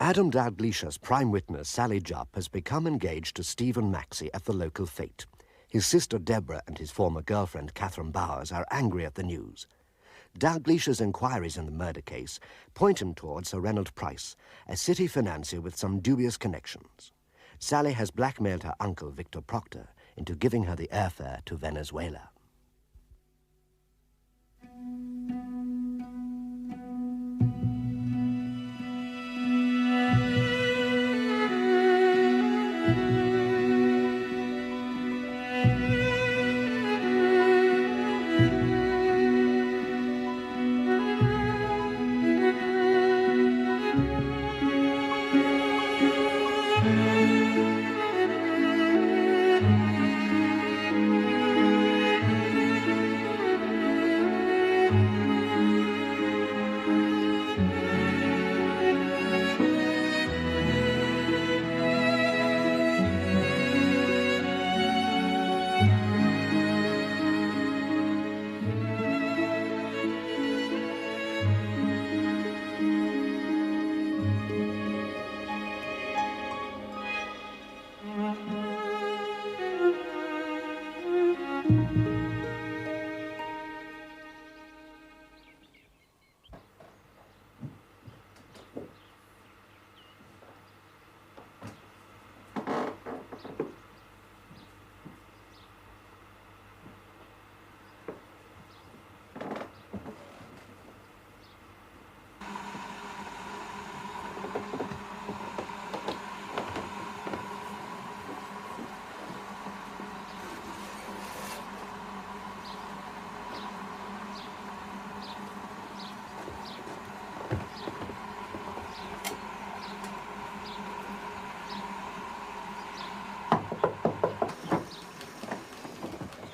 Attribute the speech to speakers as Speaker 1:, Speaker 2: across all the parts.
Speaker 1: Adam Dalglish's prime witness, Sally Jupp, has become engaged to Stephen Maxie at the local fete. His sister Deborah and his former girlfriend, Catherine Bowers, are angry at the news. Dalglish's inquiries in the murder case point him towards Sir Reynold Price, a city financier with some dubious connections. Sally has blackmailed her uncle, Victor Proctor, into giving her the airfare to Venezuela.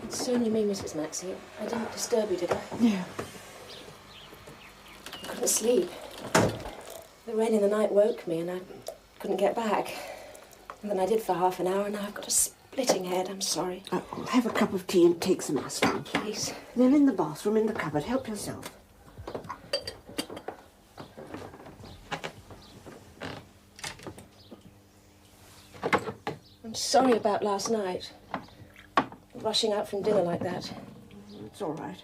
Speaker 2: It's only me, Mrs. Maxie. I didn't disturb you, did I?
Speaker 3: Yeah.
Speaker 2: I couldn't sleep. The rain in the night woke me and I couldn't get back. And then I did for half an hour and now I've got a splitting head. I'm sorry.
Speaker 3: I'll have a cup of tea and take some aspirin.
Speaker 2: Please.
Speaker 3: Then in the bathroom, in the cupboard. Help yourself.
Speaker 2: I'm sorry about last night. Rushing out from dinner like that.
Speaker 3: It's all right.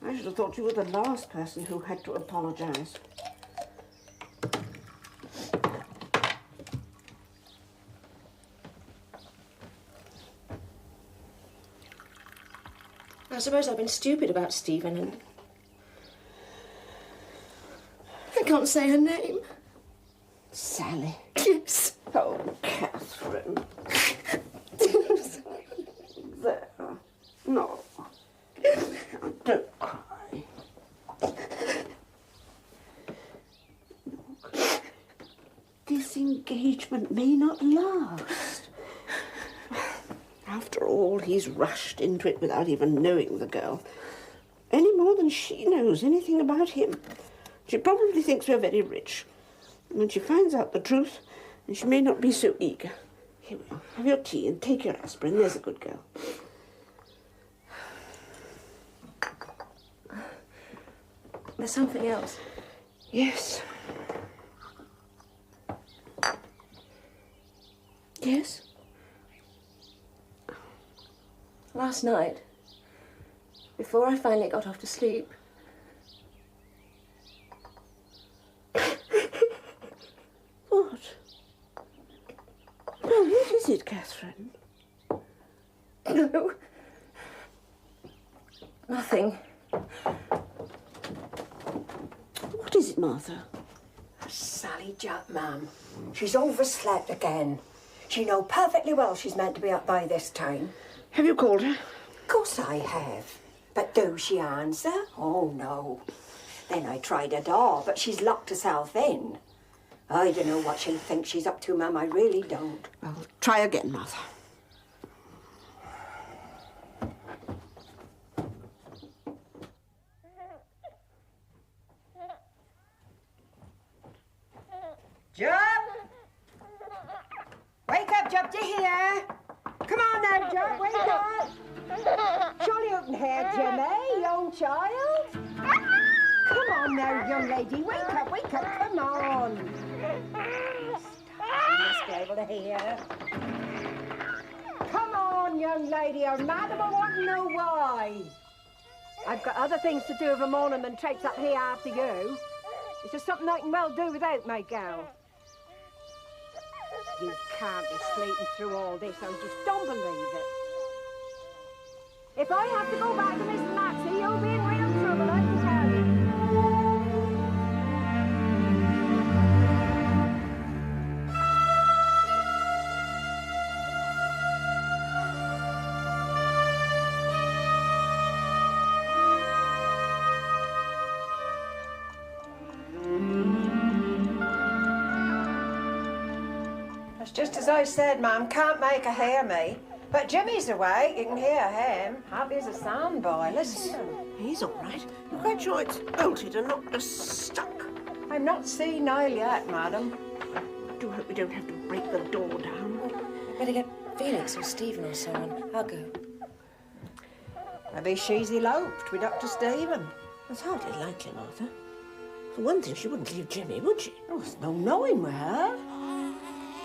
Speaker 3: I should have thought you were the last person who had to apologise.
Speaker 2: I suppose I've been stupid about Stephen and... I can't say her name.
Speaker 3: Sally.
Speaker 2: Yes.
Speaker 3: Oh, Catherine. There. No. Don't cry. This engagement may not last. After all, he's rushed into it without even knowing the girl. Any more than she knows anything about him. She probably thinks we're very rich. And when she finds out the truth, then she may not be so eager. Here we are. Have your tea and take your aspirin. There's a good girl.
Speaker 2: There's something else.
Speaker 3: Yes. Yes?
Speaker 2: Last night, before I finally got off to sleep...
Speaker 3: What? Well, what is it, Catherine?
Speaker 2: No. Nothing.
Speaker 3: What is it, Martha?
Speaker 4: Sally Jupp, ma'am. She's overslept again. She know perfectly well she's meant to be up by this time.
Speaker 3: Have you called her?
Speaker 4: Of course I have. But do she answer? Oh, no. Then I tried her door, but she's locked herself in. I don't know what she thinks she's up to, ma'am. I really don't.
Speaker 3: Well, try again, Martha.
Speaker 4: Jupp! Wake up, Jupp, do you hear? Come on now, Jupp, wake up! Surely you can hear Jimmy, young child. Come on now, young lady, wake up, come on. be able to hear. Come on, young lady, or madam, I want to know why. I've got other things to do of a morning than traipse up here after you. It's just something I can well do without, my gal. You can't be sleeping through all this, I just don't believe it. If I have to go back to Miss Maxie, you'll be in real trouble, I can tell you. That's just as I said, ma'am. Can't make her hear me. But Jimmy's awake. You can hear him. Happy as a sandboy. Listen.
Speaker 3: He's all right. You're quite sure it's bolted and not just stuck?
Speaker 4: I'm not senile yet, madam.
Speaker 3: I do hope we don't have to break the door down.
Speaker 2: Better get Felix or Stephen or so on. I'll go.
Speaker 4: Maybe she's eloped with Dr. Stephen.
Speaker 3: That's hardly likely, Martha. For one thing, she wouldn't leave Jimmy, would she?
Speaker 4: Oh, there's no knowing with her.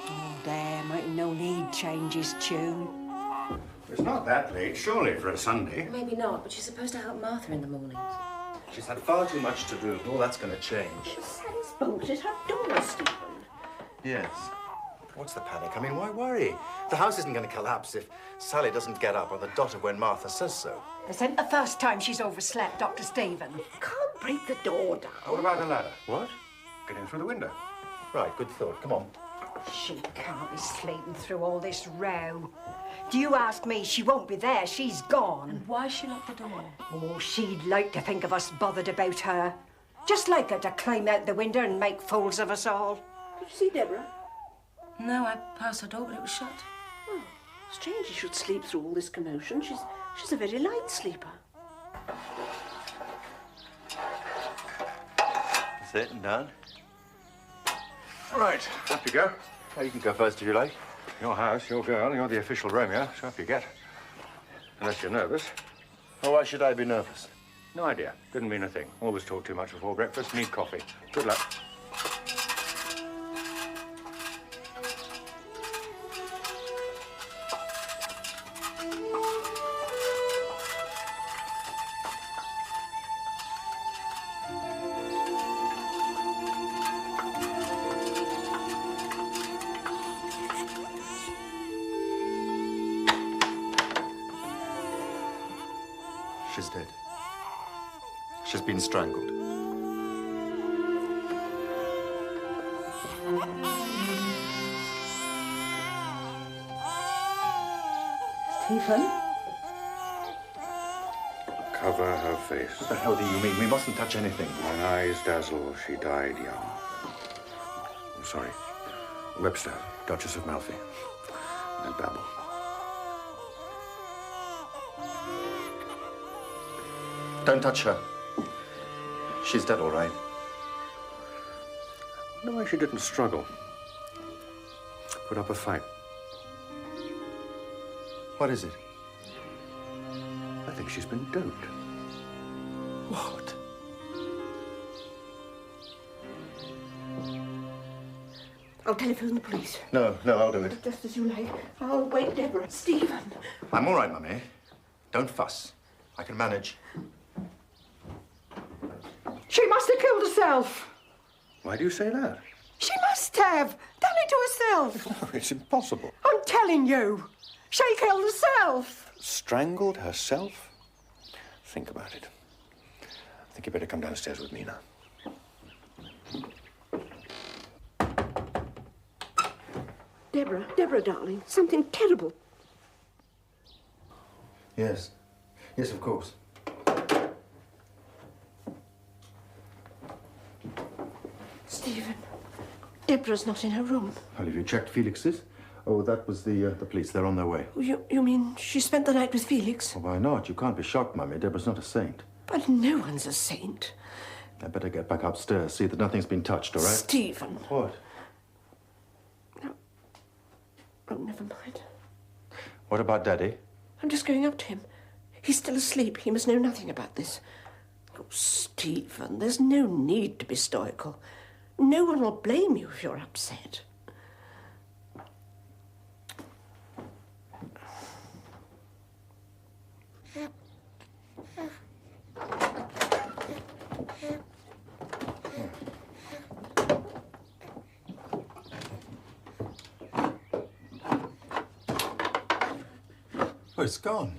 Speaker 4: Oh, damn, I no need change his tune.
Speaker 5: It's not that late, surely, for a Sunday.
Speaker 2: Maybe not, but she's supposed to help Martha in the mornings.
Speaker 5: She's had far too much to do. All that's going to change.
Speaker 3: Sally's bolted her door, Stephen.
Speaker 5: Yes. What's the panic? I mean, why worry? The house isn't going to collapse if Sally doesn't get up on the dot of when Martha says so.
Speaker 4: This ain't the first time she's overslept, Dr. Stephen.
Speaker 3: Can't break the door down.
Speaker 5: What about a ladder? What? Get in through the window. Right, good thought. Come on.
Speaker 4: She can't be sleeping through all this row. Do you ask me? She won't be there. She's gone.
Speaker 2: And why she locked the door?
Speaker 4: Oh, she'd like to think of us bothered about her. Just like her to climb out the window and make fools of us all.
Speaker 3: Did you see Deborah?
Speaker 2: No, I passed her door, but it was shut.
Speaker 3: Oh, strange she should sleep through all this commotion. She's a very light sleeper.
Speaker 5: That's it and done. Right, up you go. Now, you can go first if you like. Your house, your girl, you're the official Romeo, so up you get. Unless you're nervous. Oh, why should I be nervous? No idea. Didn't mean a thing. Always talk too much before breakfast. Need coffee. Good luck. She's dead. She's been strangled.
Speaker 3: Stephen?
Speaker 5: Cover her face. What the hell do you mean? We mustn't touch anything. My eyes dazzle. She died young. I'm sorry. Webster, Duchess of Malfi. I babble. Don't touch her. She's dead, all right. I wonder why she didn't struggle. Put up a fight. What is it? I think she's been doped. What?
Speaker 3: I'll telephone the police.
Speaker 5: No, I'll do it.
Speaker 3: Just as you like. I'll wake Deborah. Stephen.
Speaker 5: I'm all right, Mummy. Don't fuss. I can manage.
Speaker 4: She must have killed herself.
Speaker 5: Why do you say that?
Speaker 4: She must have. Done it to herself.
Speaker 5: No, it's impossible.
Speaker 4: I'm telling you. She killed herself.
Speaker 5: Strangled herself? Think about it. I think you better come downstairs with me now.
Speaker 3: Deborah, darling, something terrible.
Speaker 5: Yes. Yes, of course.
Speaker 3: Stephen, Deborah's not in her room.
Speaker 5: Well, have you checked Felix's? Oh, that was the police. They're on their way.
Speaker 3: You mean she spent the night with Felix?
Speaker 5: Well, why not? You can't be shocked, Mummy. Deborah's not a saint.
Speaker 3: But no one's a saint.
Speaker 5: I better get back upstairs, see that nothing's been touched, all right?
Speaker 3: Stephen.
Speaker 5: What?
Speaker 3: No. Oh, never mind.
Speaker 5: What about Daddy?
Speaker 3: I'm just going up to him. He's still asleep. He must know nothing about this. Oh, Stephen, there's no need to be stoical. No one will blame you if you're upset.
Speaker 6: Oh, it's gone.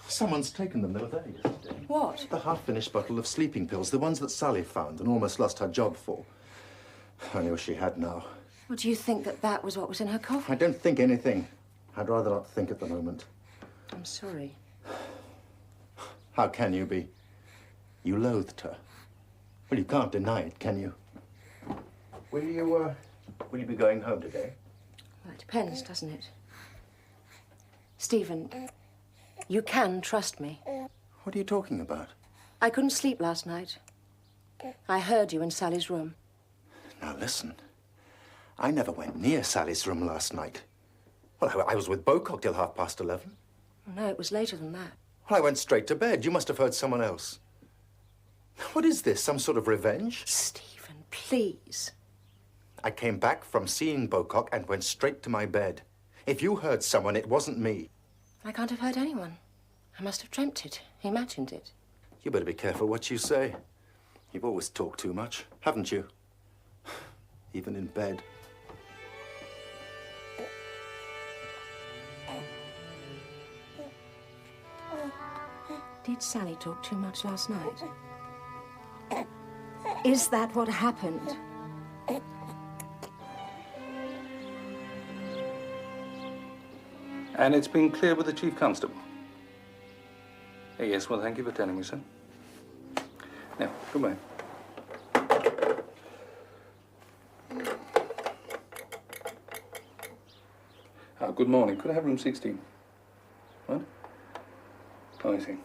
Speaker 6: Someone's taken them. They were there yesterday.
Speaker 2: What?
Speaker 6: The half-finished bottle of sleeping pills, the ones that Sally found and almost lost her job for. I knew she had now.
Speaker 2: Well, do you think that that was what was in her coffee?
Speaker 6: I don't think anything. I'd rather not think at the moment.
Speaker 2: I'm sorry.
Speaker 6: How can you be? You loathed her. Well, you can't deny it, can you? Will you be going home today?
Speaker 2: Well, it depends, doesn't it? Stephen, you can trust me.
Speaker 6: What are you talking about?
Speaker 2: I couldn't sleep last night. I heard you in Sally's room.
Speaker 6: Now, listen. I never went near Sally's room last night. Well, I was with Bocock till 11:30.
Speaker 2: No, it was later than that.
Speaker 6: Well, I went straight to bed. You must have heard someone else. What is this, some sort of revenge?
Speaker 2: Stephen, please.
Speaker 6: I came back from seeing Bocock and went straight to my bed. If you heard someone, it wasn't me.
Speaker 2: I can't have heard anyone. I must have dreamt it, imagined it.
Speaker 6: You better be careful what you say. You've always talked too much, haven't you? Even in bed.
Speaker 2: Did Sally talk too much last night? Is that what happened?
Speaker 7: And it's been cleared with the Chief Constable? Yes, well, thank you for telling me, sir. Now, goodbye. Good morning. Could I have room 16? What? Oh, I see.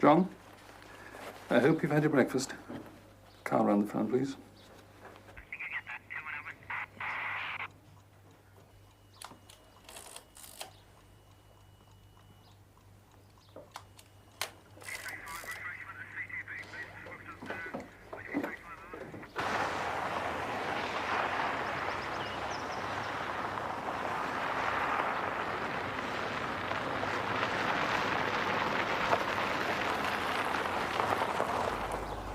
Speaker 7: John, I hope you've had your breakfast. Car round the front, please.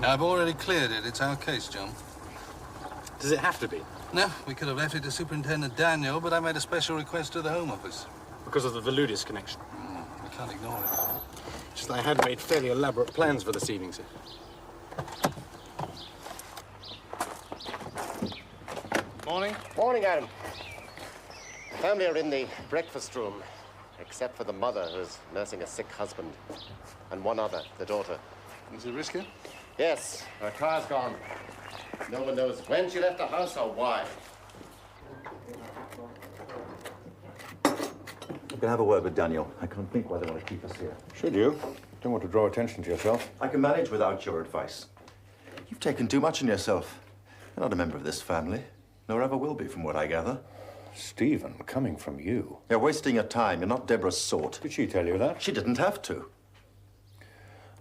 Speaker 8: I've already cleared it. It's our case, John.
Speaker 9: Does it have to be?
Speaker 8: No, we could have left it to Superintendent Daniel, but I made a special request to the Home Office.
Speaker 9: Because of the Veludis connection?
Speaker 8: We can't ignore it.
Speaker 9: Just that I had made fairly elaborate plans for this evening, sir.
Speaker 1: Morning. Morning, Aaron. The family are in the breakfast room, except for the mother who's nursing a sick husband, and one other, the daughter.
Speaker 8: Is it risky?
Speaker 1: Yes, her car's gone. No one knows when she left the house or why.
Speaker 6: You can have a word with Daniel. I can't think why they want to keep us here.
Speaker 5: Should you? Don't want to draw attention to yourself.
Speaker 6: I can manage without your advice. You've taken too much on yourself. You're not a member of this family, nor ever will be, from what I gather.
Speaker 5: Stephen, coming from you.
Speaker 6: You're wasting your time. You're not Deborah's sort.
Speaker 5: Did she tell you that?
Speaker 6: She didn't have to.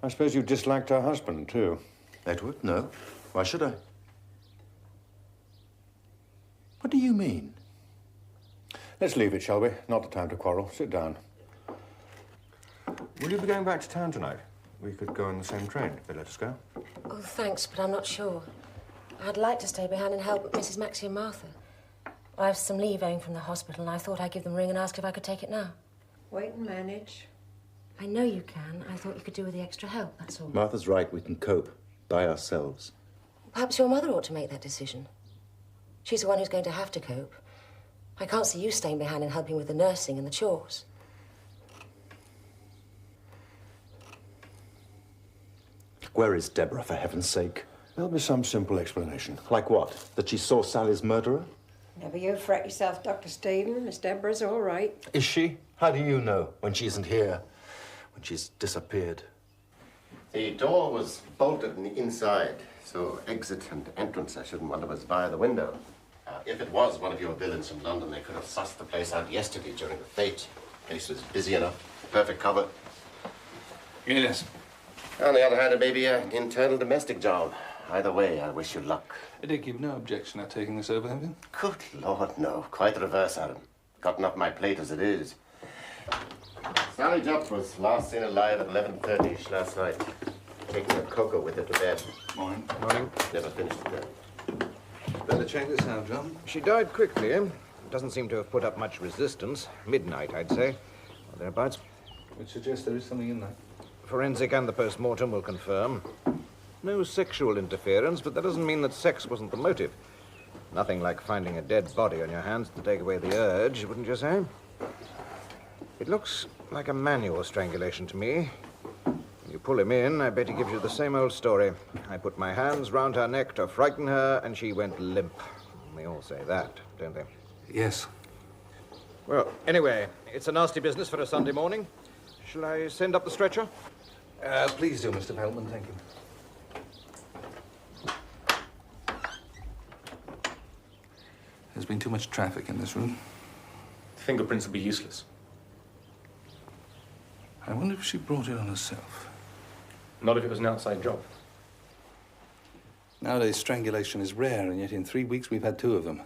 Speaker 5: I suppose you disliked her husband, too.
Speaker 6: Edward, no. Why should I? What do you mean?
Speaker 5: Let's leave it, shall we? Not the time to quarrel. Sit down. Will you be going back to town tonight? We could go on the same train if they let us go.
Speaker 2: Oh, thanks, but I'm not sure. I'd like to stay behind and help Mrs. Maxie and Martha. I have some leave owing from the hospital, and I thought I'd give them a ring and ask if I could take it now.
Speaker 4: Wait and manage.
Speaker 2: I know you can. I thought you could do with the extra help, that's all.
Speaker 6: Martha's right. We can cope by ourselves.
Speaker 2: Perhaps your mother ought to make that decision. She's the one who's going to have to cope. I can't see you staying behind and helping with the nursing and the chores.
Speaker 6: Where is Deborah, for heaven's sake?
Speaker 5: There'll be some simple explanation.
Speaker 6: Like what? That she saw Sally's murderer?
Speaker 4: Never you fret yourself, Dr. Stephen. Miss Deborah's all right.
Speaker 6: Is she? How do you know when she isn't here? When she's disappeared?
Speaker 1: The door was bolted on the inside, so exit and entrance, I shouldn't wonder, was via the window. If it was one of your villains from London, they could have sussed the place out yesterday during the fete. The place was busy enough, perfect cover.
Speaker 7: Yes.
Speaker 10: On the other hand, it may be an internal domestic job. Either way, I wish you luck.
Speaker 7: Dick, you've no objection at taking this over, have you?
Speaker 10: Good Lord, no. Quite the reverse, Adam. Got enough on my plate as it is. Sally Jupp was last seen alive at 11:30 last night. Taking a cocoa with her to bed.
Speaker 7: Morning.
Speaker 11: Morning.
Speaker 10: Never finished it then.
Speaker 7: Better check this out, John.
Speaker 11: She died quickly, eh? Doesn't seem to have put up much resistance. Midnight, I'd say. Or thereabouts.
Speaker 7: Which suggests there is something in that.
Speaker 11: Forensic and the post-mortem will confirm. No sexual interference, but that doesn't mean that sex wasn't the motive. Nothing like finding a dead body on your hands to take away the urge, wouldn't you say? It looks like a manual strangulation to me. When you pull him in, I bet he gives you the same old story. I put my hands round her neck to frighten her, and she went limp. They all say that, don't they?
Speaker 7: Yes.
Speaker 11: Well, anyway, it's a nasty business for a Sunday morning. Shall I send up the stretcher?
Speaker 7: Please do, Mr. Pellman, thank you. There's been too much traffic in this room.
Speaker 9: Fingerprints will be useless.
Speaker 7: I wonder if she brought it on herself.
Speaker 9: Not if it was an outside job.
Speaker 7: Nowadays, strangulation is rare, and yet in 3 weeks we've had 2 of them.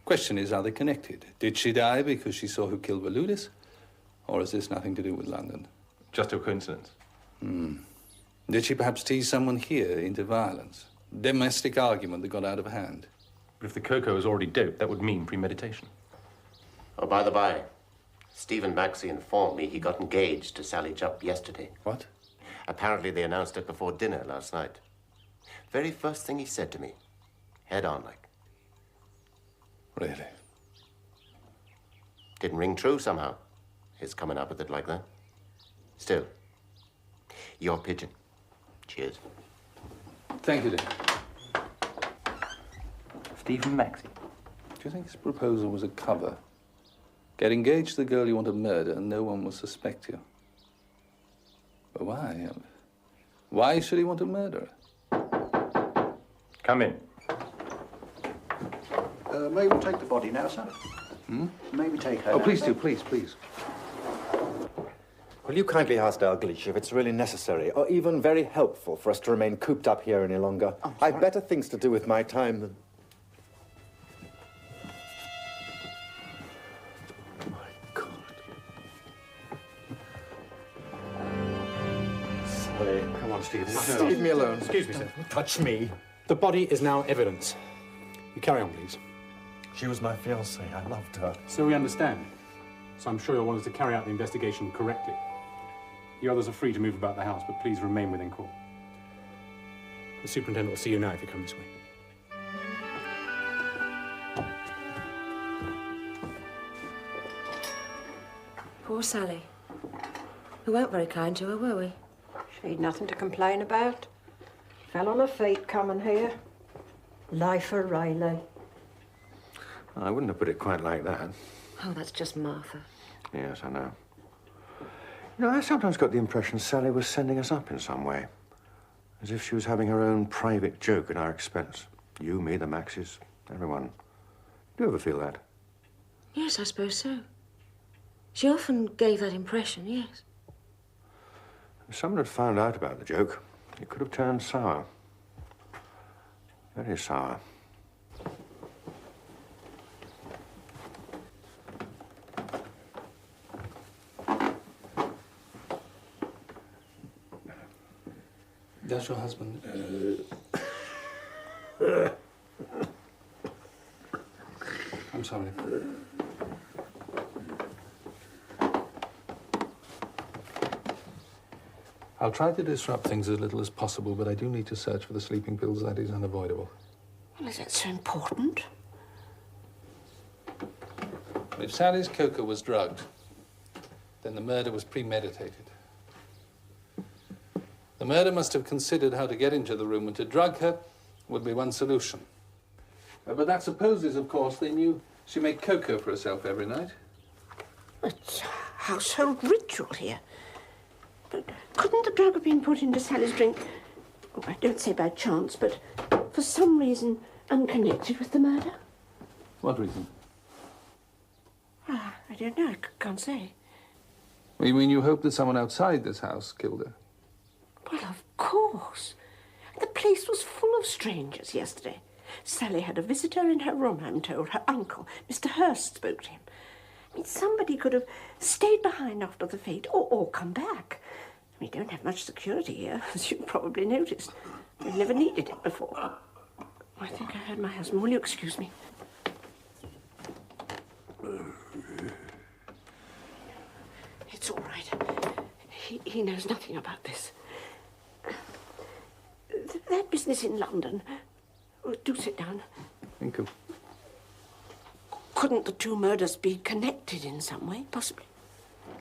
Speaker 7: Question is, are they connected? Did she die because she saw who killed Veludis? Or has this nothing to do with London?
Speaker 9: Just a coincidence.
Speaker 7: Did she perhaps tease someone here into violence? Domestic argument that got out of hand?
Speaker 9: But if the cocoa is already doped, that would mean premeditation.
Speaker 10: Oh, by the by, Stephen Maxie informed me he got engaged to Sally Jupp yesterday.
Speaker 7: What?
Speaker 10: Apparently they announced it before dinner last night. Very first thing he said to me. Head on, like.
Speaker 7: Really?
Speaker 10: Didn't ring true somehow, his coming up with it like that. Still, your pigeon. Cheers.
Speaker 7: Thank you, Dick.
Speaker 9: Stephen Maxie.
Speaker 7: Do you think his proposal was a cover? Get engaged to the girl you want to murder and no one will suspect you. But why? Why should he want to murder her?
Speaker 9: Come in.
Speaker 6: May we take the body now, sir? May we take her now,
Speaker 7: Please
Speaker 6: sir?
Speaker 7: do, please.
Speaker 12: Will you kindly ask Dalgliesh if it's really necessary, or even very helpful, for us to remain cooped up here any longer? I've better things to do with my time than... Oh, my God.
Speaker 6: Sorry. Come on, Stephen.
Speaker 12: No. Leave me alone.
Speaker 9: Excuse me, sir.
Speaker 12: Don't touch me.
Speaker 9: The body is now evidence. You carry on, please.
Speaker 12: She was my fiancée. I loved her.
Speaker 13: So we understand. So I'm sure you'll want us to carry out the investigation correctly. The others are free to move about the house, but please remain within call. The superintendent will see you now if you come this way.
Speaker 2: Poor Sally. We weren't very kind to her, were we?
Speaker 4: She'd nothing to complain about. Fell on her feet coming here. Life for Riley.
Speaker 5: I wouldn't have put it quite like that.
Speaker 2: Oh, that's just Martha.
Speaker 5: Yes, I know. You know, I sometimes got the impression Sally was sending us up in some way. As if she was having her own private joke at our expense. You, me, the Maxies, everyone. Do you ever feel that?
Speaker 2: Yes, I suppose so. She often gave that impression, yes.
Speaker 5: If someone had found out about the joke, it could have turned sour. Very sour.
Speaker 7: That's your husband? I'm sorry. I'll try to disrupt things as little as possible, but I do need to search for the sleeping pills. That is unavoidable.
Speaker 3: Well, is that so important?
Speaker 7: If Sally's cocoa was drugged, then the murder was premeditated. The murder must have considered how to get into the room, and to drug her would be one solution. But that supposes, of course, they knew she made cocoa for herself every night.
Speaker 3: It's a household ritual here. But couldn't the drug have been put into Sally's drink, oh, I don't say by chance, but for some reason unconnected with the murder?
Speaker 7: What reason?
Speaker 3: Ah, I don't know. I can't say.
Speaker 7: You mean you hope that someone outside this house killed her?
Speaker 3: Well, of course. The place was full of strangers yesterday. Sally had a visitor in her room, I'm told. Her uncle, Mr. Hurst, spoke to him. I mean, somebody could have stayed behind after the fete or come back. We don't have much security here, as you probably noticed. We've never needed it before. I think I heard my husband. Will you excuse me? It's all right. He knows nothing about this. That business in London. Oh, do sit down.
Speaker 7: Thank you.
Speaker 3: Couldn't the two murders be connected in some way, possibly?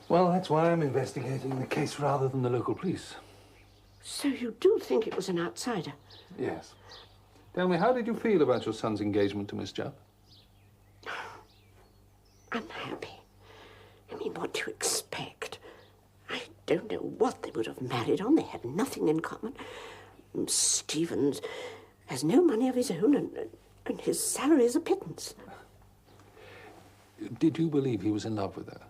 Speaker 7: Well, that's why I'm investigating the case rather than the local police.
Speaker 3: So you do think it was an outsider?
Speaker 7: Yes. Tell me, how did you feel about your son's engagement to Miss Jupp?
Speaker 3: Unhappy. I mean, what do you expect? I don't know what they would have married on. They had nothing in common. Stevens has no money of his own, and his salary is a pittance.
Speaker 7: Did you believe he was in love with her?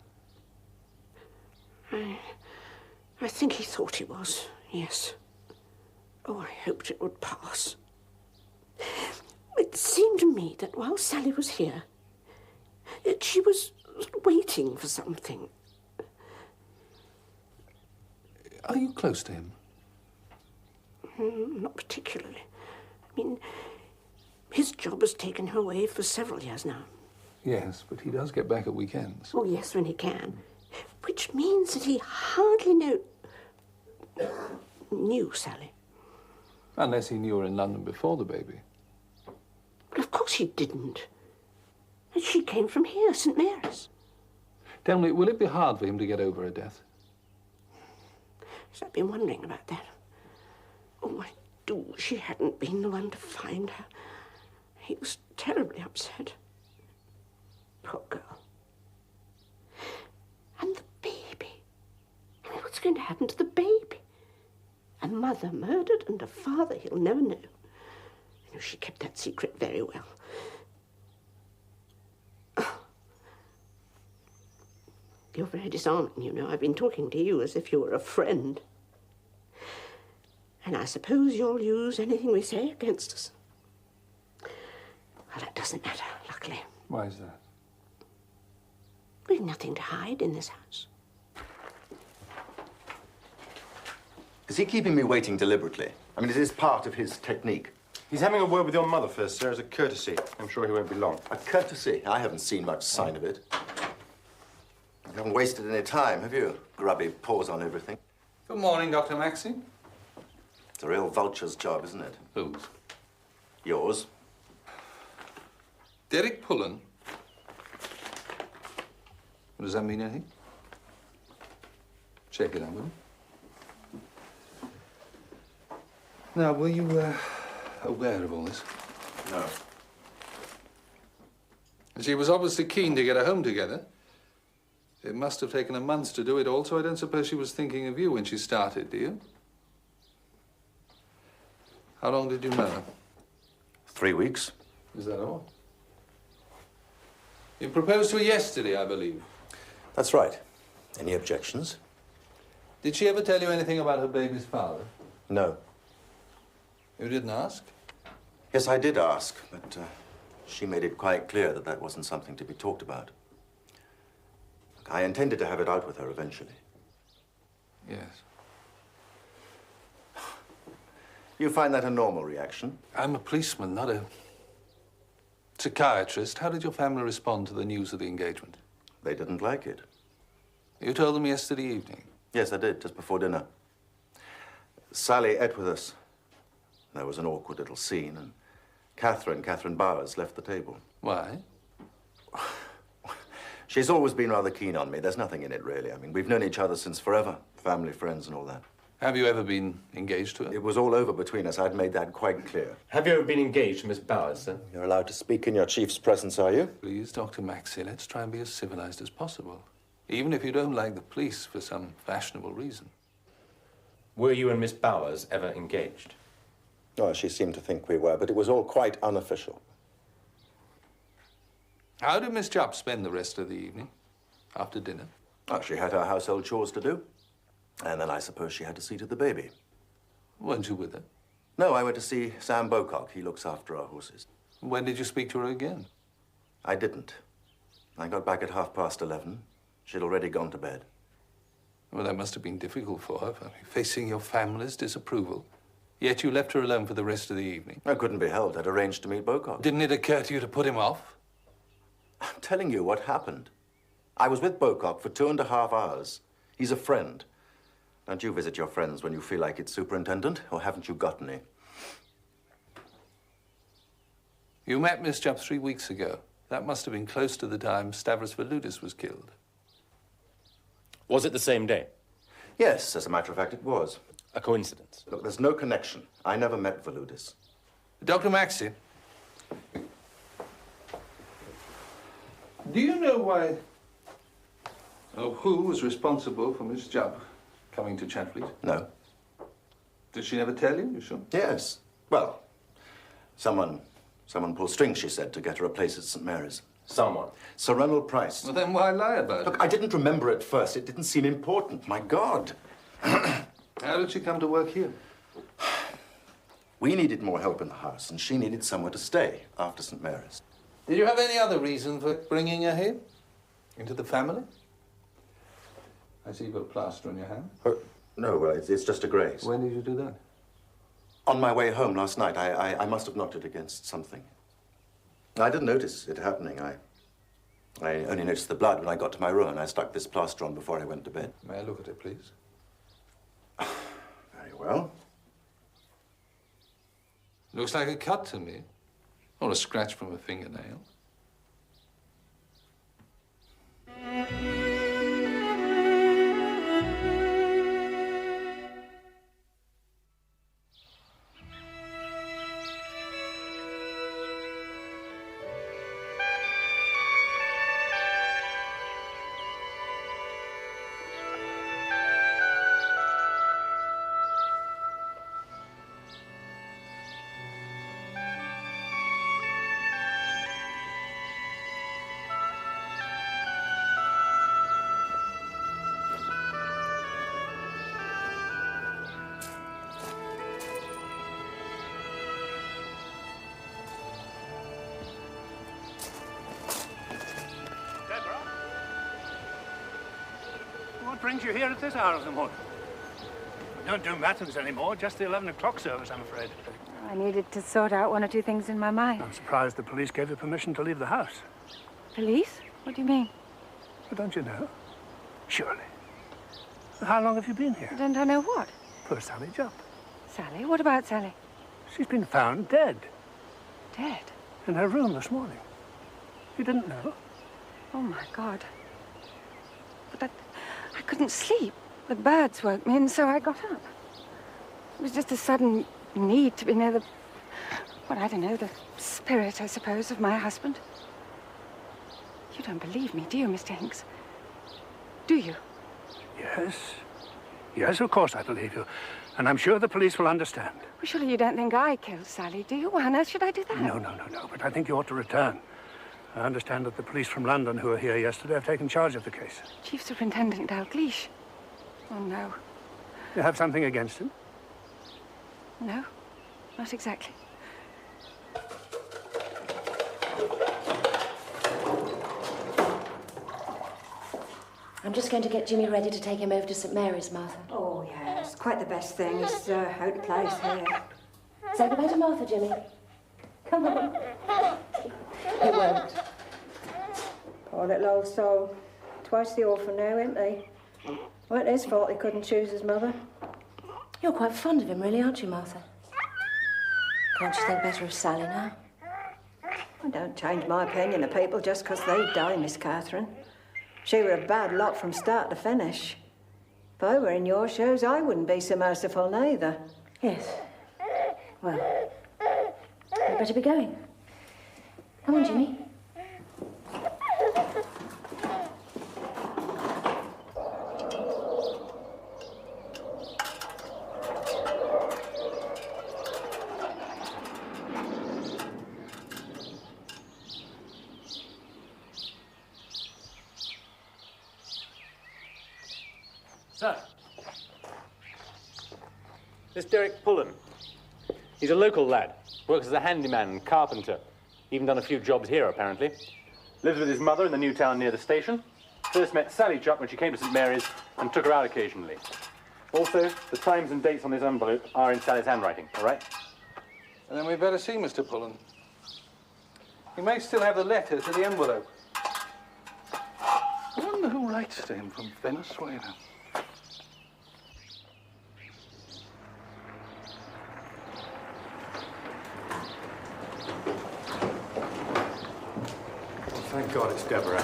Speaker 3: I think he thought he was, yes. Oh, I hoped it would pass. It seemed to me that while Sally was here, she was waiting for something.
Speaker 7: Are you close to him?
Speaker 3: Not particularly. I mean, his job has taken her away for several years now.
Speaker 7: Yes, but he does get back at weekends.
Speaker 3: Oh, yes, when he can. Which means that he hardly knew Sally.
Speaker 7: Unless he knew her in London before the baby.
Speaker 3: Well, of course he didn't. And she came from here, St. Mary's.
Speaker 7: Tell me, will it be hard for him to get over her death?
Speaker 3: Yes, I've been wondering about that. Oh, I do wish she hadn't been the one to find her. He was terribly upset. Poor girl. And the baby. I mean, what's going to happen to the baby? A mother murdered and a father he'll never know. I know she kept that secret very well. Oh. You're very disarming, you know. I've been talking to you as if you were a friend. And I suppose you'll use anything we say against us. Well, that doesn't matter, luckily.
Speaker 7: Why is that?
Speaker 3: We've nothing to hide in this house.
Speaker 6: Is he keeping me waiting deliberately? I mean, it is part of his technique.
Speaker 10: He's having a word with your mother first, sir, as a courtesy. I'm sure he won't be long.
Speaker 6: A courtesy? I haven't seen much sign of it. You haven't wasted any time, have you? Grubby paws on everything.
Speaker 7: Good morning, Dr. Maxie.
Speaker 6: It's a real vulture's job, isn't it?
Speaker 7: Whose?
Speaker 6: Yours.
Speaker 7: Derek Pullen. Does that mean anything? Check it out, will you? Now, were you aware of all this?
Speaker 6: No.
Speaker 7: She was obviously keen to get a home together. It must have taken her months to do it all, so I don't suppose she was thinking of you when she started, do you? How long did you know her?
Speaker 6: 3 weeks.
Speaker 7: Is that all? You proposed to her yesterday, I believe.
Speaker 6: That's right. Any objections?
Speaker 7: Did she ever tell you anything about her baby's father?
Speaker 6: No.
Speaker 7: You didn't ask?
Speaker 6: Yes, I did ask, but she made it quite clear that that wasn't something to be talked about. I intended to have it out with her eventually.
Speaker 7: Yes.
Speaker 6: You find that a normal reaction?
Speaker 7: I'm a policeman, not a psychiatrist. How did your family respond to the news of the engagement?
Speaker 6: They didn't like it.
Speaker 7: You told them yesterday evening?
Speaker 6: Yes, I did, just before dinner. Sally ate with us. There was an awkward little scene, and Catherine Bowers left the table.
Speaker 7: Why?
Speaker 6: She's always been rather keen on me. There's nothing in it, really. I mean, we've known each other since forever. Family, friends, and all that.
Speaker 7: Have you ever been engaged to her?
Speaker 6: It was all over between us. I'd made that quite clear.
Speaker 10: Have you ever been engaged to Miss Bowers, sir?
Speaker 6: You're allowed to speak in your chief's presence, are you?
Speaker 7: Please, Dr. Maxie, let's try and be as civilized as possible. Even if you don't like the police for some fashionable reason.
Speaker 10: Were you and Miss Bowers ever engaged?
Speaker 6: Oh, she seemed to think we were, but it was all quite unofficial.
Speaker 7: How did Miss Jupp spend the rest of the evening? After dinner?
Speaker 6: Oh, she had her household chores to do. And then I suppose she had to see to the baby.
Speaker 7: Weren't you with her?
Speaker 6: No, I went to see Sam Bocock. He looks after our horses.
Speaker 7: When did you speak to her again?
Speaker 6: I didn't. I got back at 11:30. She'd already gone to bed.
Speaker 7: Well, that must have been difficult for her, facing your family's disapproval. Yet you left her alone for the rest of the evening.
Speaker 6: I couldn't be helped. I'd arranged to meet Bocock.
Speaker 7: Didn't it occur to you to put him off?
Speaker 6: I'm telling you what happened. I was with Bocock for 2.5 hours. He's a friend. Don't you visit your friends when you feel like it, Superintendent? Or haven't you got any?
Speaker 7: You met Miss Jupp 3 weeks ago. That must have been close to the time Stavros Voulidis was killed.
Speaker 9: Was it the same day?
Speaker 6: Yes, as a matter of fact, it was.
Speaker 9: A coincidence?
Speaker 6: Look, there's no connection. I never met Voulidis.
Speaker 7: Dr. Maxie, do you know why... or who was responsible for Miss Jupp coming to Chatfleet?
Speaker 6: No.
Speaker 7: Did she never tell you, you sure?
Speaker 6: Yes. Well, someone pulled strings, she said, to get her a place at St. Mary's.
Speaker 9: Someone?
Speaker 6: Sir Ronald Price.
Speaker 7: Well, then why lie about it?
Speaker 6: Look, I didn't remember at first. It didn't seem important. My God.
Speaker 7: How did she come to work here?
Speaker 6: We needed more help in the house, and she needed somewhere to stay after St. Mary's.
Speaker 7: Did you have any other reason for bringing her here? Into the family? I see you've got a plaster on your hand.
Speaker 6: No, well, it's just a graze.
Speaker 7: When did you do that?
Speaker 6: On my way home last night, I must have knocked it against something. I didn't notice it happening. I only noticed the blood when I got to my room, and I stuck this plaster on before I went to bed.
Speaker 7: May I look at it, please?
Speaker 6: Very well.
Speaker 7: Looks like a cut to me. Or a scratch from a fingernail.
Speaker 14: What brings you here at this hour of the morning? We don't do matins anymore, just the 11 o'clock service, I'm afraid.
Speaker 15: I needed to sort out one or two things in my mind.
Speaker 14: I'm surprised the police gave you permission to leave the house.
Speaker 15: Police? What do you mean?
Speaker 14: Well, don't you know? Surely. How long have you been here?
Speaker 15: Don't I know what?
Speaker 14: Poor Sally Jupp.
Speaker 15: Sally? What about Sally?
Speaker 14: She's been found dead.
Speaker 15: Dead?
Speaker 14: In her room this morning. You didn't know?
Speaker 15: Oh, my God. But I couldn't sleep. The birds woke me, and so I got up. It was just a sudden need to be near the... well, I don't know, the spirit, I suppose, of my husband. You don't believe me, do you, Mr. Hinks? Do you?
Speaker 14: Yes. Yes, of course I believe you. And I'm sure the police will understand.
Speaker 15: Well, surely you don't think I killed Sally, do you? Why on earth should I do that?
Speaker 14: No. But I think you ought to return. I understand that the police from London who were here yesterday have taken charge of the case.
Speaker 15: Chief Superintendent Dalgliesh? Oh, no.
Speaker 14: You have something against him?
Speaker 15: No, not exactly.
Speaker 2: I'm just going to get Jimmy ready to take him over to St. Mary's, Martha.
Speaker 4: Oh, yes. Quite the best thing. He's out of place here.
Speaker 2: Say goodbye to Martha, Jimmy. Come on. It won't.
Speaker 4: Poor little old soul. Twice the orphan now, isn't he? Well, it his fault he couldn't choose his mother.
Speaker 2: You're quite fond of him, really, aren't you, Martha? Can't you think better of Sally now?
Speaker 4: I don't change my opinion of people just 'cause they die, Miss Catherine. She were a bad lot from start to finish. If I were in your shoes, I wouldn't be so merciful neither.
Speaker 2: Yes. Well, we'd better be going. Come on, Jimmy.
Speaker 9: Sir. This Derek Pullen. He's a local lad. Works as a handyman and carpenter. Even done a few jobs here, apparently. Lives with his mother in the new town near the station. First met Sally Jupp when she came to St. Mary's and took her out occasionally. Also, the times and dates on this envelope are in Sally's handwriting, all right?
Speaker 8: And then we'd better see Mr. Pullen. He may still have the letter to the envelope. I wonder who writes to him from Venezuela.
Speaker 5: Thank God it's Deborah.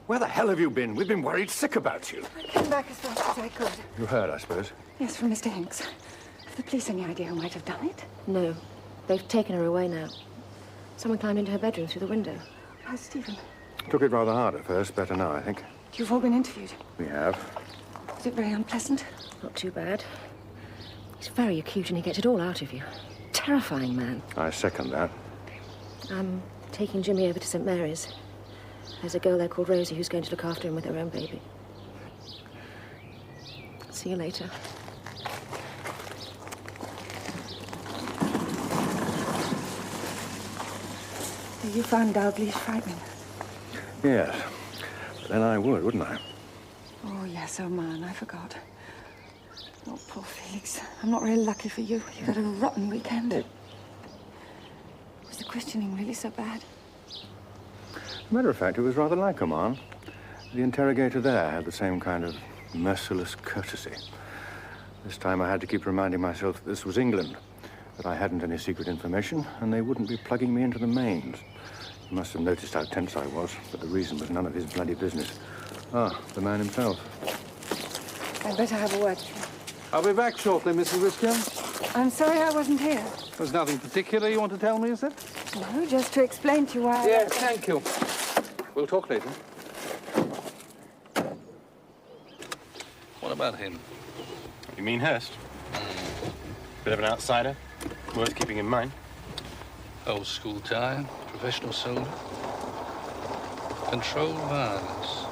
Speaker 5: Where the hell have you been? We've been worried sick about you.
Speaker 15: I came back as fast as I could.
Speaker 5: You heard, I suppose.
Speaker 15: Yes, from Mr. Hinks. Have the police any idea who might have done it?
Speaker 2: No. They've taken her away now. Someone climbed into her bedroom through the window.
Speaker 15: How's Stephen?
Speaker 5: Took it rather hard at first. Better now, I think.
Speaker 15: You've all been interviewed.
Speaker 5: We have.
Speaker 15: Was it very unpleasant?
Speaker 2: Not too bad. He's very acute and he gets it all out of you. Terrifying man.
Speaker 5: I second that.
Speaker 2: I'm taking Jimmy over to St. Mary's. There's a girl there called Rosie who's going to look after him with her own baby. See you later.
Speaker 15: You found Dalgliesh frightening.
Speaker 5: Yes. But then I would, wouldn't I?
Speaker 15: Oh, yes, oh, man, I forgot. Oh, poor Felix. I'm not really lucky for you. You had a rotten weekend. Was the questioning really so bad?
Speaker 5: As a matter of fact, it was rather like a man. The interrogator there had the same kind of merciless courtesy. This time I had to keep reminding myself that this was England, that I hadn't any secret information, and they wouldn't be plugging me into the mains. You must have noticed how tense I was, but the reason was none of his bloody business. Ah, the man himself.
Speaker 15: I'd better have a word.
Speaker 8: I'll be back shortly, Mrs. Wiscombe.
Speaker 15: I'm sorry I wasn't here.
Speaker 8: There's nothing particular you want to tell me, is there?
Speaker 15: No, just to explain to you why
Speaker 8: Yes, thank you. We'll talk later. What about him?
Speaker 9: You mean Hurst? Bit of an outsider. Worth keeping in mind.
Speaker 8: Old school tie, professional soldier. Controlled violence.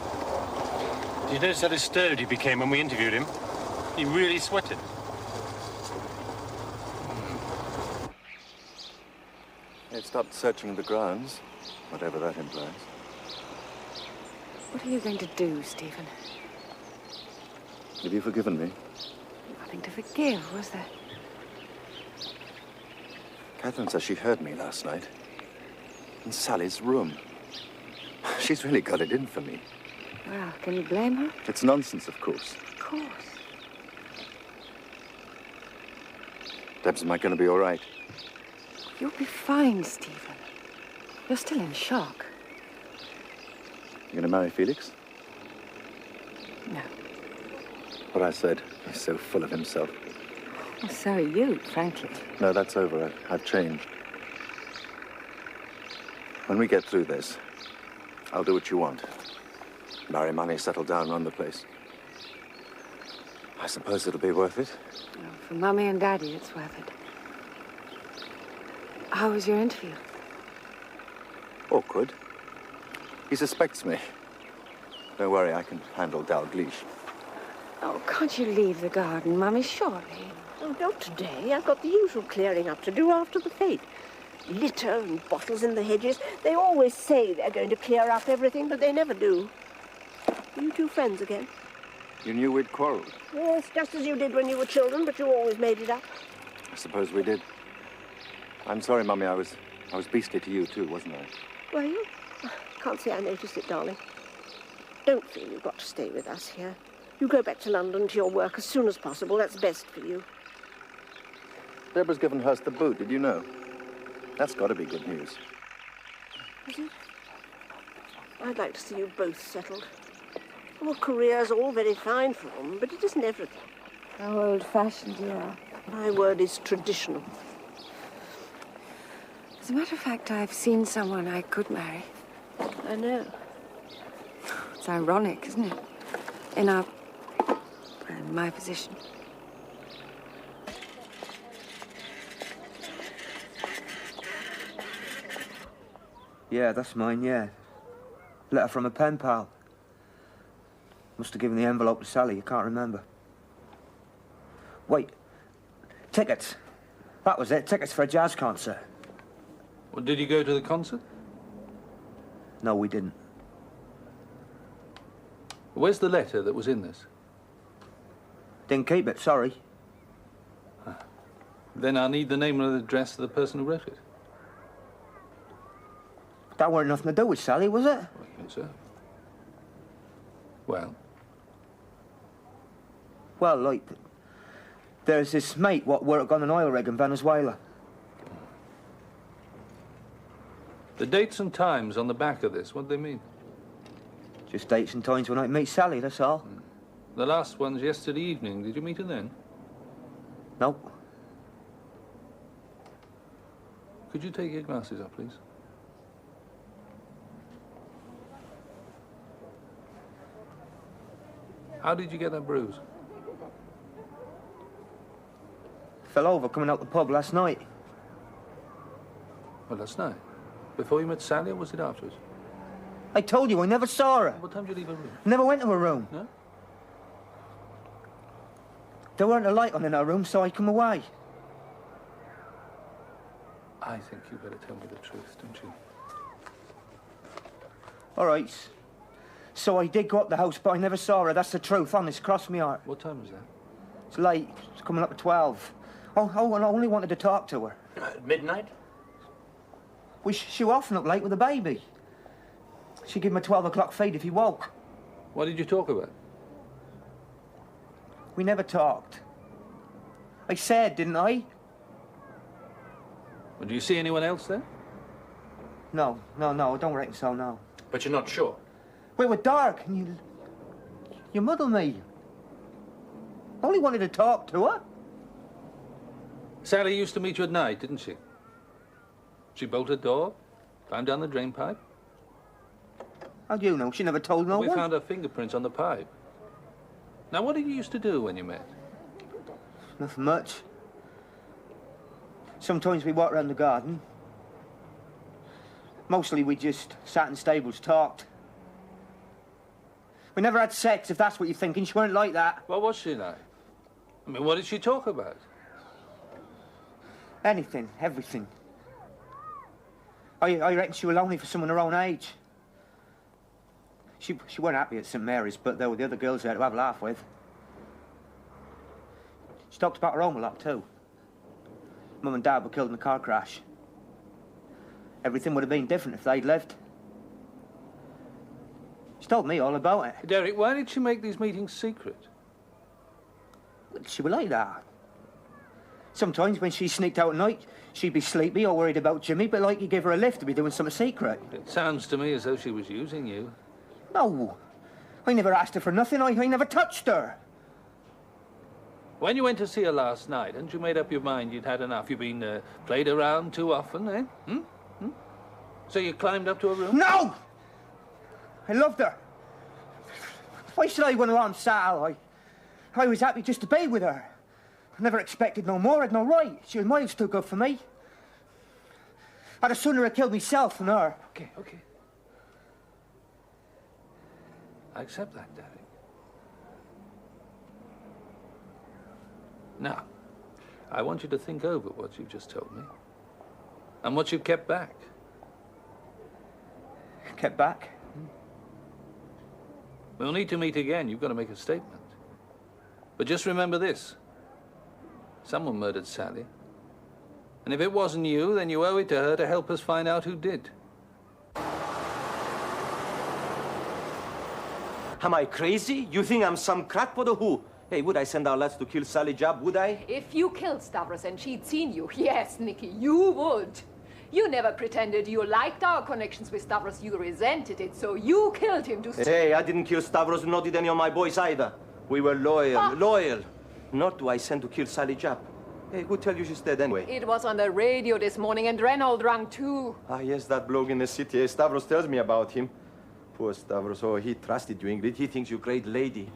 Speaker 9: Did you notice how disturbed he became when we interviewed him? He really sweated.
Speaker 6: They've stopped searching the grounds, whatever that implies.
Speaker 15: What are you going to do, Stephen?
Speaker 6: Have you forgiven me?
Speaker 15: Nothing to forgive, was there?
Speaker 6: Catherine says she heard me last night. In Sally's room. She's really got it in for me.
Speaker 15: Well, can you blame her?
Speaker 6: It's nonsense, of course.
Speaker 15: Of course.
Speaker 6: Debs, am I going to be all right?
Speaker 15: You'll be fine, Stephen. You're still in shock.
Speaker 6: You going to marry Felix?
Speaker 15: No.
Speaker 6: What I said. He's so full of himself.
Speaker 15: Well, so are you, frankly.
Speaker 6: No, that's over. I've changed. When we get through this, I'll do what you want. Marry money, settle down, run the place. I suppose it'll be worth it.
Speaker 15: Well, for Mummy and Daddy, it's worth it. How was your interview?
Speaker 6: Awkward. He suspects me. Don't worry, I can handle Dalgliesh.
Speaker 15: Oh, can't you leave the garden, Mummy? Surely.
Speaker 3: Oh, not today. I've got the usual clearing up to do after the fete. Litter and bottles in the hedges. They always say they're going to clear up everything, but they never do. Are you two friends again?
Speaker 6: You knew we'd quarreled.
Speaker 3: Yes, just as you did when you were children, but you always made it up.
Speaker 6: I suppose we did. I'm sorry, Mummy. I was beastly to you, too, wasn't I?
Speaker 3: Were you? Can't say I noticed it, darling. Don't feel you've got to stay with us here. You go back to London to your work as soon as possible. That's best for you.
Speaker 6: Deborah's given Hurst the boot. Did you know? That's got to be good news.
Speaker 3: Is it? I'd like to see you both settled. Your career's all very fine for them, but it isn't everything.
Speaker 15: How old-fashioned you are.
Speaker 3: My word is traditional.
Speaker 15: As a matter of fact, I've seen someone I could marry.
Speaker 3: I know.
Speaker 15: It's ironic, isn't it? In my position.
Speaker 16: Yeah, that's mine, yeah. Letter from a pen pal. Must have given the envelope to Sally, you can't remember. Wait. Tickets. That was it, tickets for a jazz concert.
Speaker 7: Well, did you go to the concert?
Speaker 16: No, we didn't.
Speaker 7: Where's the letter that was in this?
Speaker 16: Didn't keep it, sorry.
Speaker 7: Then I'll need the name and address of the person who wrote it.
Speaker 16: That weren't nothing to do with Sally, was it?
Speaker 7: I think so. Well?
Speaker 16: Well, like, there's this mate what worked on an oil rig in Venezuela.
Speaker 7: The dates and times on the back of this, what do they mean?
Speaker 16: Just dates and times when I meet Sally, that's all.
Speaker 7: The last one's yesterday evening. Did you meet her then?
Speaker 16: Nope.
Speaker 7: Could you take your glasses off, please? How did you get that bruise?
Speaker 16: Fell over coming out the pub last night.
Speaker 7: Well, last night? Before you met Sally, or was it afterwards?
Speaker 16: I told you, I never saw her.
Speaker 7: What time did you leave her room?
Speaker 16: Never went to her room.
Speaker 7: No?
Speaker 16: There weren't a light on in her room, so I come away.
Speaker 7: I think you better tell me the truth, don't you?
Speaker 16: All right. So I did go up the house, but I never saw her. That's the truth, honest, cross me heart.
Speaker 7: What time was that?
Speaker 16: It's late. It's coming up at 12. Oh, I only wanted to talk to her.
Speaker 10: Midnight?
Speaker 16: She was often up late with the baby. She'd give him a 12 o'clock feed if he woke.
Speaker 7: What did you talk about?
Speaker 16: We never talked. I said, didn't I?
Speaker 7: Well, do you see anyone else there?
Speaker 16: No, I don't reckon so, no.
Speaker 9: But you're not sure?
Speaker 16: We were dark, and you muddled me. I only wanted to talk to her.
Speaker 7: Sally used to meet you at night, didn't she? She bolted the door, climbed down the drain pipe.
Speaker 16: How do you know? She never told no one.
Speaker 7: We found her fingerprints on the pipe. Now, what did you used to do when you met?
Speaker 16: Nothing much. Sometimes we walked around the garden. Mostly we just sat in stables, talked. We never had sex, if that's what you're thinking. She weren't like that.
Speaker 7: What was she like? I mean, what did she talk about?
Speaker 16: Anything, everything. I reckon she was lonely for someone her own age. She weren't happy at St Mary's, but there were the other girls there to have a laugh with. She talked about her home a lot, too. Mum and Dad were killed in a car crash. Everything would have been different if they'd lived. She told me all about it.
Speaker 7: Derek, why did she make these meetings secret?
Speaker 16: She was like that. Sometimes when she sneaked out at night, she'd be sleepy or worried about Jimmy, but like you give her a lift to be doing something secret.
Speaker 7: It sounds to me as though she was using you.
Speaker 16: No. I never asked her for nothing. I never touched her.
Speaker 7: When you went to see her last night, hadn't you made up your mind you'd had enough? You've been played around too often, eh? So you climbed up to her room?
Speaker 16: No! I loved her. Why should I want her on Sal? I was happy just to be with her. I never expected no more. I'd no right. She was miles too good for me. I'd have sooner have killed myself than her.
Speaker 7: Okay. I accept that, Derek. Now, I want you to think over what you've just told me. And what you've kept back.
Speaker 16: Kept back?
Speaker 7: We'll need to meet again. You've got to make a statement. But just remember this. Someone murdered Sally. And if it wasn't you, then you owe it to her to help us find out who did.
Speaker 17: Am I crazy? You think I'm some crackpot or who? Hey, would I send our lads to kill Sally Job, would I?
Speaker 18: If you killed Stavros and she'd seen you, yes, Nicky, you would. You never pretended you liked our connections with Stavros. You resented it, so you killed him to...
Speaker 17: Hey, I didn't kill Stavros, nor did any of my boys either. We were loyal. Not do I send to kill Sally Job. Hey, who tell you she's dead anyway?
Speaker 18: It was on the radio this morning, and Reynolds rang too.
Speaker 17: Ah, yes, that bloke in the city. Hey, Stavros tells me about him. Poor Stavros. Oh, he trusted you, Ingrid. He thinks you're a great lady.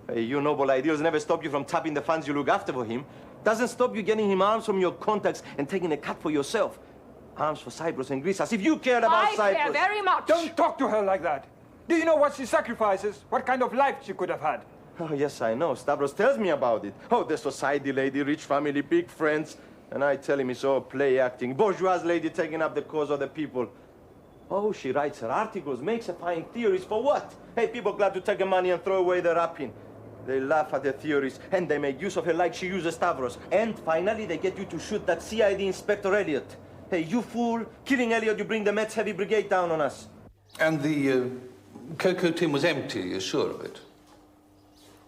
Speaker 17: Hey, your noble ideals never stop you from tapping the funds you look after for him. Doesn't stop you getting him arms from your contacts and taking a cut for yourself. arms for Cyprus and Greece, as if you cared about Cyprus.
Speaker 18: I care very much.
Speaker 16: Don't talk to her like that. Do you know what she sacrifices? What kind of life she could have had?
Speaker 17: Oh, yes, I know. Stavros tells me about it. Oh, the society lady, rich family, big friends. And I tell him it's all play acting. Bourgeois lady taking up the cause of the people. Oh, she writes her articles, makes her fine theories. For what? Hey, people glad to take her money and throw away the wrapping. They laugh at her theories, and they make use of her like she uses Stavros. And finally, they get you to shoot that CID Inspector Elliot. Hey, you fool. Killing Elliot, you bring the Mets Heavy Brigade down on us.
Speaker 7: And the cocoa tin was empty, you're sure of it?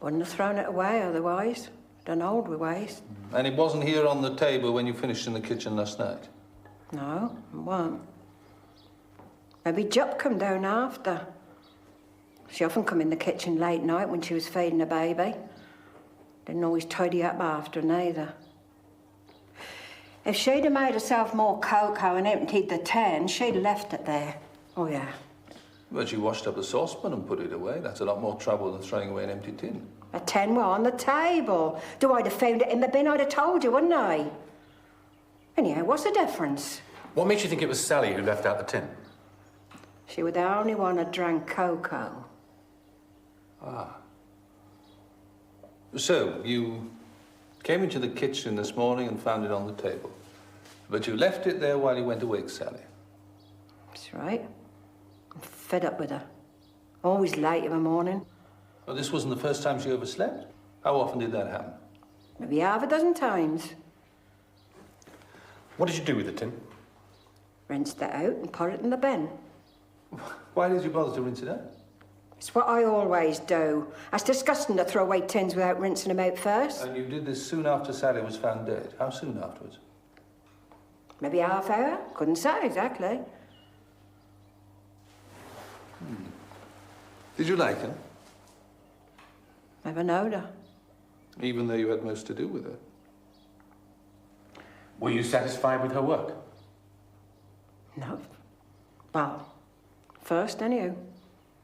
Speaker 4: Wouldn't have thrown it away otherwise. Don't hold with waste.
Speaker 7: And it wasn't here on the table when you finished in the kitchen last night?
Speaker 4: No, it wasn't. Maybe Jup come down after. She often come in the kitchen late night when she was feeding her baby. Didn't always tidy up after neither. If she'd have made herself more cocoa and emptied the tin, she'd have left it there. Oh, yeah.
Speaker 7: Well, she washed up the saucepan and put it away. That's a lot more trouble than throwing away an empty tin.
Speaker 4: A tin were on the table. Do I'd have found it in the bin, I'd have told you, wouldn't I? Anyhow, what's the difference?
Speaker 13: What makes you think it was Sally who left out the tin?
Speaker 4: She was the only one that drank cocoa.
Speaker 7: Ah. So, you came into the kitchen this morning and found it on the table. But you left it there while you went to wake Sally.
Speaker 4: That's right. I'm fed up with her. Always late in the morning.
Speaker 7: Well, this wasn't the first time she overslept. How often did that happen?
Speaker 4: Maybe half a dozen times.
Speaker 13: What did you do with the tin?
Speaker 4: Rinsed it out and put it in the bin.
Speaker 7: Why did you bother to rinse it out?
Speaker 4: It's what I always do. It's disgusting to throw away tins without rinsing them out first.
Speaker 7: And you did this soon after Sally was found dead. How soon afterwards?
Speaker 4: Maybe half hour. Couldn't say exactly.
Speaker 7: Did you like her?
Speaker 4: Never knowed her.
Speaker 7: Even though you had most to do with her?
Speaker 13: Were you satisfied with her work?
Speaker 4: No. Well, first, anyhow.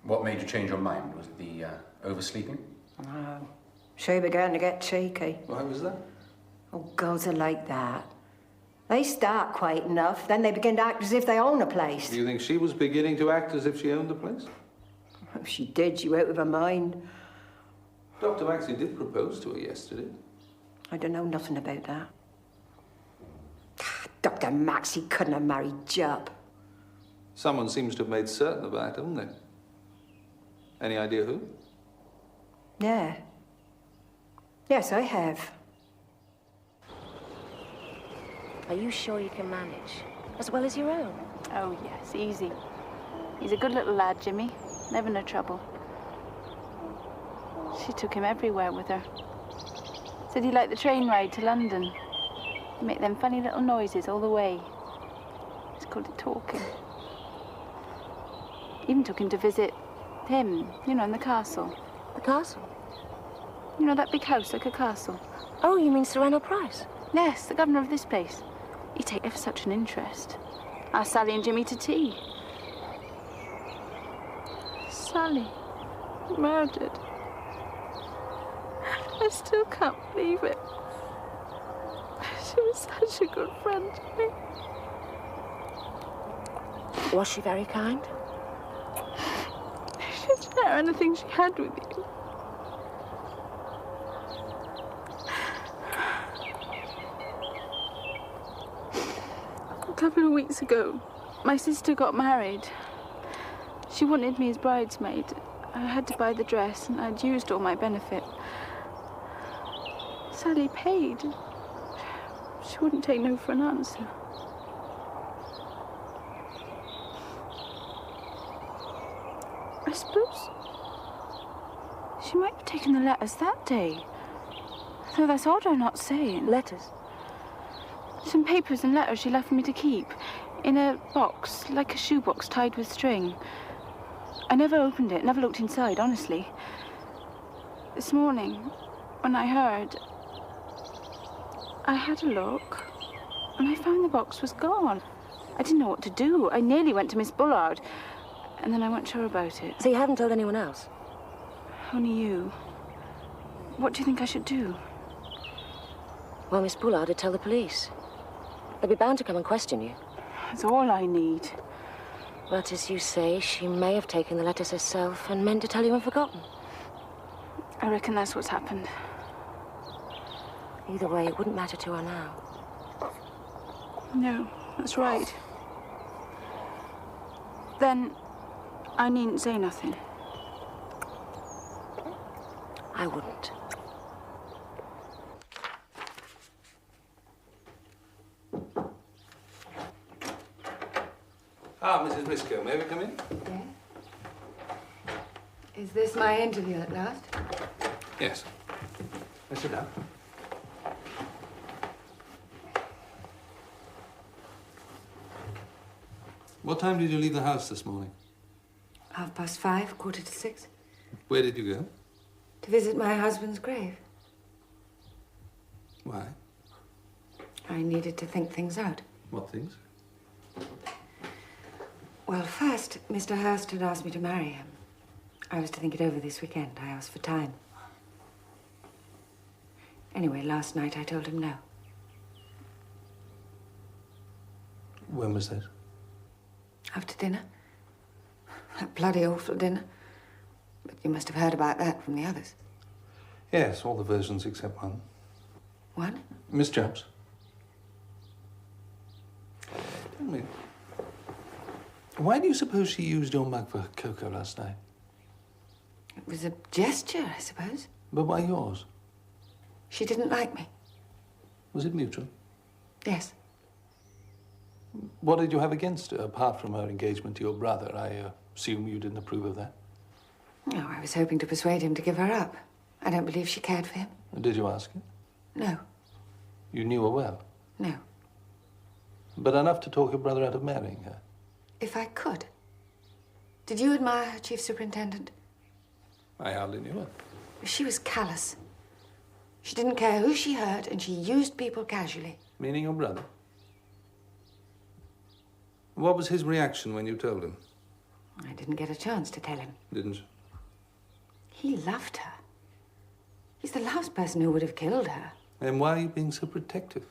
Speaker 13: What made you change your mind? Was it the oversleeping?
Speaker 4: No. She began to get cheeky.
Speaker 7: Why was that?
Speaker 4: Oh, girls are like that. They start quite enough, then they begin to act as if they own a place.
Speaker 7: Do you think she was beginning to act as if she owned the place?
Speaker 4: If she did, she went with her mind.
Speaker 7: Dr. Maxie did propose to her yesterday.
Speaker 4: I don't know nothing about that. Dr. Maxie couldn't have married Jup.
Speaker 7: Someone seems to have made certain of that, haven't they? Any idea who?
Speaker 4: Yeah. Yes, I have.
Speaker 2: Are you sure you can manage? As well as your own?
Speaker 19: Oh, yes, easy. He's a good little lad, Jimmy. Never no trouble. She took him everywhere with her. Said he liked the train ride to London. He'd make them funny little noises all the way. He's called it talking. Even took him to visit him, you know, in the castle.
Speaker 2: The castle?
Speaker 19: You know, that big house like a castle.
Speaker 2: Oh, you mean Sir Reynold Price?
Speaker 19: Yes, the governor of this place. He'd take ever such an interest. Asked Sally and Jimmy to tea. Sally, murdered. I still can't believe it. She was such a good friend to me.
Speaker 2: Was she very kind?
Speaker 19: She'd share anything she had with you. A couple of weeks ago, my sister got married. She wanted me as bridesmaid. I had to buy the dress, and I'd used all my benefit. Sally paid. She wouldn't take no for an answer. I suppose she might have taken the letters that day. Though that's odd her not saying.
Speaker 2: Letters?
Speaker 19: Some papers and letters she left for me to keep. In a box, like a shoebox tied with string. I never opened it, never looked inside, honestly. This morning, when I heard, I had a look, and I found the box was gone. I didn't know what to do. I nearly went to Miss Bullard, and then I wasn't sure about it.
Speaker 2: So you haven't told anyone else?
Speaker 19: Only you. What do you think I should do?
Speaker 2: Well, Miss Bullard would tell the police. They'll be bound to come and question you.
Speaker 19: That's all I need.
Speaker 2: But as you say, she may have taken the letters herself and meant to tell you and forgotten.
Speaker 19: I reckon that's what's happened.
Speaker 2: Either way, it wouldn't matter to her now.
Speaker 19: No, that's right. Then I needn't say nothing.
Speaker 2: I wouldn't.
Speaker 7: Ah, Mrs. Briscoe, may we come in?
Speaker 15: Yeah? Is this my interview at last?
Speaker 7: Yes. Let's sit down. What time did you leave the house this morning?
Speaker 15: 5:30, 5:45.
Speaker 7: Where did you go?
Speaker 15: To visit my husband's grave.
Speaker 7: Why?
Speaker 15: I needed to think things out.
Speaker 7: What things?
Speaker 15: Well, first, Mr. Hurst had asked me to marry him. I was to think it over this weekend. I asked for time. Anyway, last night I told him no.
Speaker 7: When was that?
Speaker 15: After dinner. That bloody awful dinner. But you must have heard about that from the others.
Speaker 7: Yes, all the versions except one.
Speaker 15: One?
Speaker 7: Miss Jubbs. Tell me, why do you suppose she used your mug for cocoa last night?
Speaker 15: It was a gesture, I suppose.
Speaker 7: But why yours?
Speaker 15: She didn't like me.
Speaker 7: Was it mutual?
Speaker 15: Yes.
Speaker 7: What did you have against her, apart from her engagement to your brother? I assume you didn't approve of that.
Speaker 15: No, I was hoping to persuade him to give her up. I don't believe she cared for him.
Speaker 7: Did you ask her?
Speaker 15: No.
Speaker 7: You knew her well?
Speaker 15: No.
Speaker 7: But enough to talk your brother out of marrying her?
Speaker 15: If I could. Did you admire her, Chief Superintendent?
Speaker 7: I hardly knew her.
Speaker 15: She was callous. She didn't care who she hurt, and she used people casually.
Speaker 7: Meaning your brother? What was his reaction when you told him?
Speaker 15: I didn't get a chance to tell him.
Speaker 7: Didn't you?
Speaker 15: He loved her. He's the last person who would have killed her.
Speaker 7: Then why are you being so protective?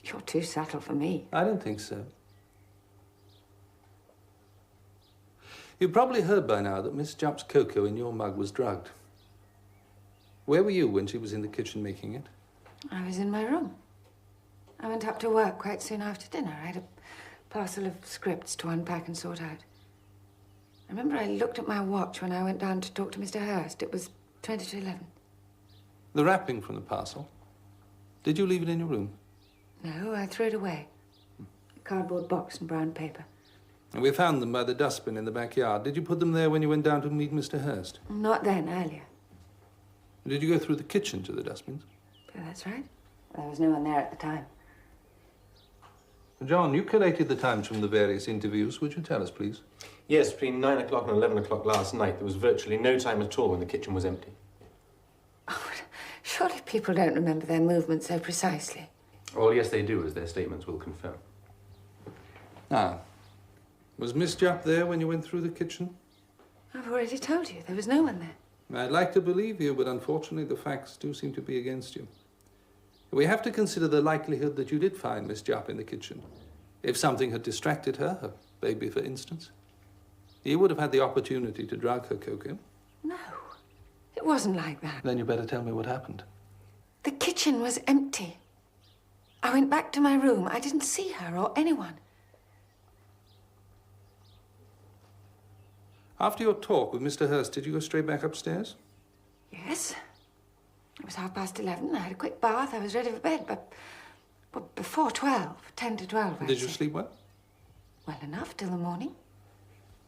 Speaker 15: You're too subtle for me.
Speaker 7: I don't think so. You've probably heard by now that Miss Jupp's cocoa in your mug was drugged. Where were you when she was in the kitchen making it?
Speaker 15: I was in my room. I went up to work quite soon after dinner. I had a parcel of scripts to unpack and sort out. I remember I looked at my watch when I went down to talk to Mr. Hurst. It was 20 to 11.
Speaker 7: The wrapping from the parcel. Did you leave it in your room?
Speaker 15: No, I threw it away. A cardboard box and brown paper.
Speaker 7: And we found them by the dustbin in the backyard. Did you put them there when you went down to meet Mr. Hurst?
Speaker 15: Not then, earlier.
Speaker 7: Did you go through the kitchen to the dustbins?
Speaker 15: Yeah, that's right. There was no one there at the time.
Speaker 7: John, you collated the times from the various interviews. Would you tell us, please?
Speaker 9: Yes, between 9 o'clock and 11 o'clock last night, there was virtually no time at all when the kitchen was empty.
Speaker 15: Surely people don't remember their movements so precisely.
Speaker 9: Oh, yes, they do, as their statements will confirm.
Speaker 7: Now, was Miss Jupp there when you went through the kitchen?
Speaker 15: I've already told you, there was no one there.
Speaker 7: I'd like to believe you, but unfortunately the facts do seem to be against you. We have to consider the likelihood that you did find Miss Jupp in the kitchen. If something had distracted her, her baby for instance, you would have had the opportunity to drug her cocoa.
Speaker 15: No, it wasn't like that.
Speaker 7: Then you better tell me what happened.
Speaker 15: The kitchen was empty. I went back to my room. I didn't see her or anyone.
Speaker 7: After your talk with Mr. Hurst, did you go straight back upstairs?
Speaker 15: Yes. It was 11:30. I had a quick bath. I was ready for bed, but before 12, 10 to 12,
Speaker 7: Did you sleep well?
Speaker 15: Well enough till the morning.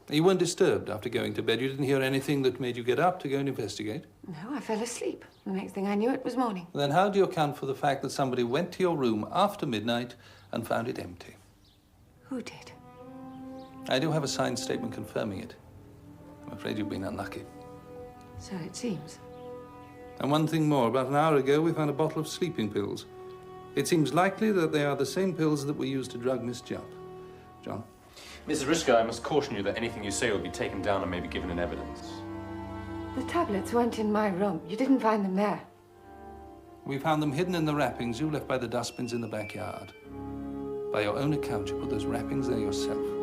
Speaker 7: You weren't disturbed after going to bed? You didn't hear anything that made you get up to go and investigate?
Speaker 15: No, I fell asleep. The next thing I knew, it was morning.
Speaker 7: Then how do you account for the fact that somebody went to your room after midnight and found it empty?
Speaker 15: Who did?
Speaker 7: I do have a signed statement confirming it. I'm afraid you've been unlucky.
Speaker 15: So it seems.
Speaker 7: And one thing more, about an hour ago we found a bottle of sleeping pills. It seems likely that they are the same pills that were used to drug Miss Jupp. John?
Speaker 9: Mrs. Briscoe, I must caution you that anything you say will be taken down and may be given in evidence.
Speaker 15: The tablets weren't in my room. You didn't find them there.
Speaker 7: We found them hidden in the wrappings you left by the dustbins in the backyard. By your own account, you put those wrappings there yourself.